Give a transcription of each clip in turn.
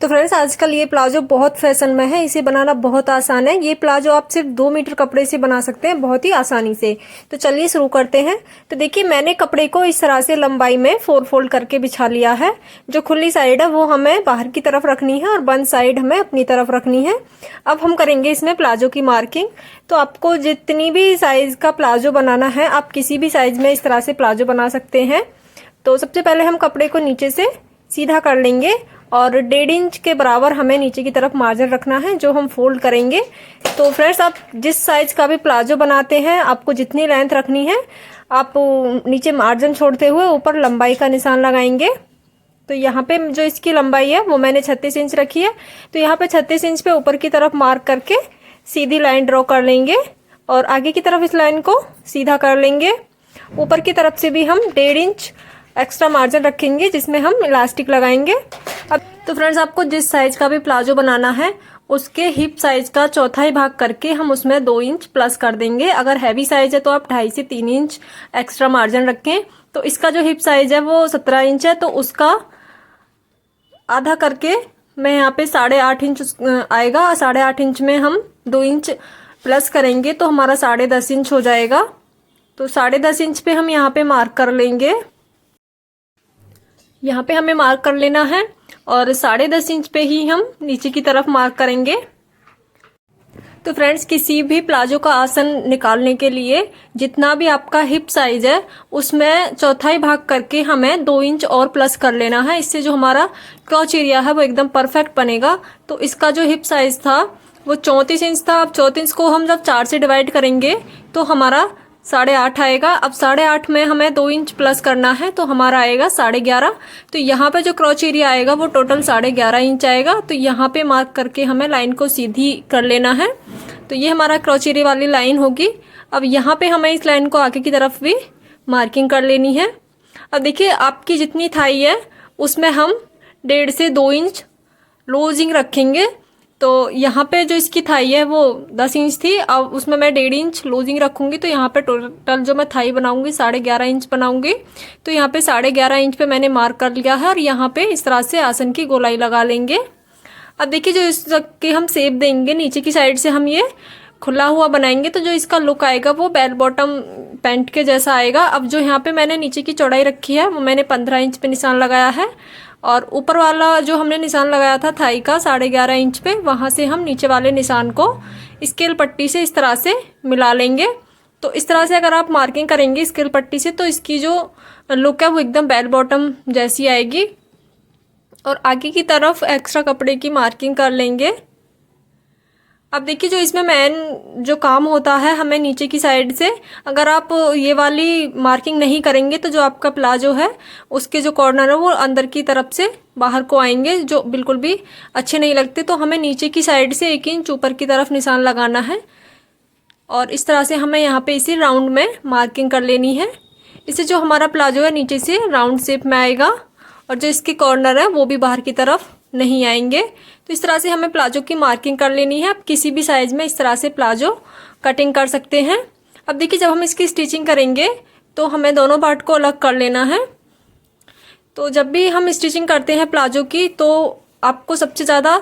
तो फ्रेंड्स आजकल ये प्लाजो बहुत फैशन में है, इसे बनाना बहुत आसान है। ये प्लाजो आप सिर्फ 2 मीटर कपड़े से बना सकते हैं बहुत ही आसानी से। तो चलिए शुरू करते हैं। तो देखिए मैंने कपड़े को इस तरह से लंबाई में 4 फोल्ड करके बिछा लिया है। जो खुली साइड है वो हमें बाहर की तरफ रखनी है और बंद साइड हमें अपनी तरफ रखनी है। अब हम करेंगे इसमें प्लाजो की मार्किंग। तो आपको जितनी भी साइज का प्लाजो बनाना है, आप किसी भी साइज में इस तरह से प्लाजो बना सकते हैं। तो सबसे पहले हम कपड़े को नीचे से सीधा कर लेंगे और 1.5 इंच के बराबर हमें नीचे की तरफ मार्जिन रखना है जो हम फोल्ड करेंगे। तो फ्रेंड्स आप जिस साइज का भी प्लाजो बनाते हैं, आपको जितनी लेंथ रखनी है, आप नीचे मार्जिन छोड़ते हुए ऊपर लंबाई का निशान लगाएंगे। तो यहाँ पे जो इसकी लंबाई है वो मैंने 36 इंच रखी है। तो यहाँ पे 36 इंच पे ऊपर की तरफ मार्क करके सीधी लाइन ड्रॉ कर लेंगे और आगे की तरफ इस लाइन को सीधा कर लेंगे। ऊपर की तरफ से भी हम 1.5 इंच एक्स्ट्रा मार्जिन रखेंगे जिसमें हम इलास्टिक लगाएंगे। अब तो फ्रेंड्स आपको जिस साइज का भी प्लाजो बनाना है उसके हिप साइज का चौथाई भाग करके हम उसमें 2 इंच प्लस कर देंगे। अगर हैवी साइज है तो आप 2.5 से 3 इंच एक्स्ट्रा मार्जिन रखें। तो इसका जो हिप साइज है वो 17 इंच है, तो उसका आधा करके मैं यहाँ पे 8.5 इंच आएगा। 8.5 इंच में हम 2 इंच प्लस करेंगे तो हमारा 10.5 इंच हो जाएगा। तो 10.5 इंच पे हम यहाँ पे मार्क कर लेंगे। यहाँ पे हमें मार्क कर लेना है और 10.5 इंच पे ही हम नीचे की तरफ मार्क करेंगे। तो फ्रेंड्स किसी भी प्लाजो का आसन निकालने के लिए जितना भी आपका हिप साइज है उसमें चौथाई भाग करके हमें 2 इंच और प्लस कर लेना है। इससे जो हमारा क्रॉच एरिया है वो एकदम परफेक्ट बनेगा। तो इसका जो हिप साइज था वो 34 इंच था। अब 34 इंच को हम जब 4 से डिवाइड करेंगे तो हमारा 8.5 आएगा। अब 8.5 में हमें 2 इंच प्लस करना है तो हमारा आएगा 11.5। तो यहाँ पे जो क्रॉच एरिया आएगा वो टोटल 11.5 इंच आएगा। तो यहाँ पे मार्क करके हमें लाइन को सीधी कर लेना है। तो ये हमारा क्रॉच एरिया वाली लाइन होगी। अब यहाँ पे हमें इस लाइन को आगे की तरफ भी मार्किंग कर लेनी है। अब देखिए आपकी जितनी थाई है उसमें हम 1.5 से 2 इंच लूजिंग रखेंगे। तो यहाँ पे जो इसकी थाई है वो 10 इंच थी, अब उसमें मैं 1.5 इंच लूजिंग रखूंगी। तो यहाँ पे टोटल जो मैं थाई बनाऊंगी 11.5 इंच बनाऊंगी। तो यहाँ पे 11.5 इंच पे मैंने मार्क कर लिया है और यहाँ पे इस तरह से आसन की गोलाई लगा लेंगे। अब देखिए जो इसके हम शेप देंगे, नीचे की साइड से हम ये खुला हुआ बनाएंगे तो जो इसका लुक आएगा वो बेल बॉटम पैंट के जैसा आएगा। अब जो यहाँ पे मैंने नीचे की चौड़ाई रखी है वो मैंने 15 इंच पे निशान लगाया है और ऊपर वाला जो हमने निशान लगाया था थाई का 11.5 इंच पे, वहाँ से हम नीचे वाले निशान को स्केल पट्टी से इस तरह से मिला लेंगे। तो इस तरह से अगर आप मार्किंग करेंगे स्केल पट्टी से तो इसकी जो लुक है वो एकदम बेल बॉटम जैसी आएगी। और आगे की तरफ एक्स्ट्रा कपड़े की मार्किंग कर लेंगे। अब देखिए जो इसमें मेन जो काम होता है हमें नीचे की साइड से, अगर आप ये वाली मार्किंग नहीं करेंगे तो जो आपका प्लाजो है उसके जो कॉर्नर है वो अंदर की तरफ से बाहर को आएंगे जो बिल्कुल भी अच्छे नहीं लगते। तो हमें नीचे की साइड से 1 इंच ऊपर की तरफ निशान लगाना है और इस तरह से हमें यहाँ पे इसी राउंड में मार्किंग कर लेनी है। इससे जो हमारा प्लाजो है नीचे से राउंड शेप में आएगा और जो इसके कॉर्नर है वो भी बाहर की तरफ नहीं आएंगे। तो इस तरह से हमें प्लाजो की मार्किंग कर लेनी है। आप किसी भी साइज में इस तरह से प्लाजो कटिंग कर सकते हैं। अब देखिए जब हम इसकी स्टिचिंग करेंगे तो हमें दोनों पार्ट को अलग कर लेना है। तो जब भी हम स्टिचिंग करते हैं प्लाजो की तो आपको सबसे ज़्यादा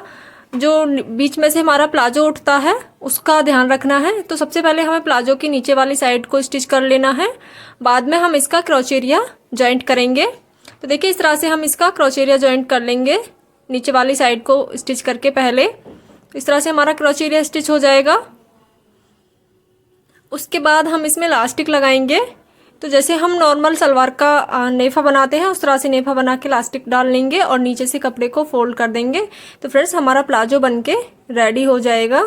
जो बीच में से हमारा प्लाजो उठता है उसका ध्यान रखना है। तो सबसे पहले हमें प्लाजो की नीचे वाली साइड को स्टिच कर लेना है, बाद में हम इसका क्रॉच एरिया जॉइंट करेंगे। तो देखिए इस तरह से हम इसका क्रॉच एरिया जॉइंट कर लेंगे नीचे वाली साइड को स्टिच करके पहले। इस तरह से हमारा क्रॉच एरिया स्टिच हो जाएगा। उसके बाद हम इसमें इलास्टिक लगाएंगे। तो जैसे हम नॉर्मल सलवार का नेफा बनाते हैं उस तरह से नेफा बना के इलास्टिक डाल लेंगे और नीचे से कपड़े को फोल्ड कर देंगे। तो फ्रेंड्स हमारा प्लाजो बनके रेडी हो जाएगा।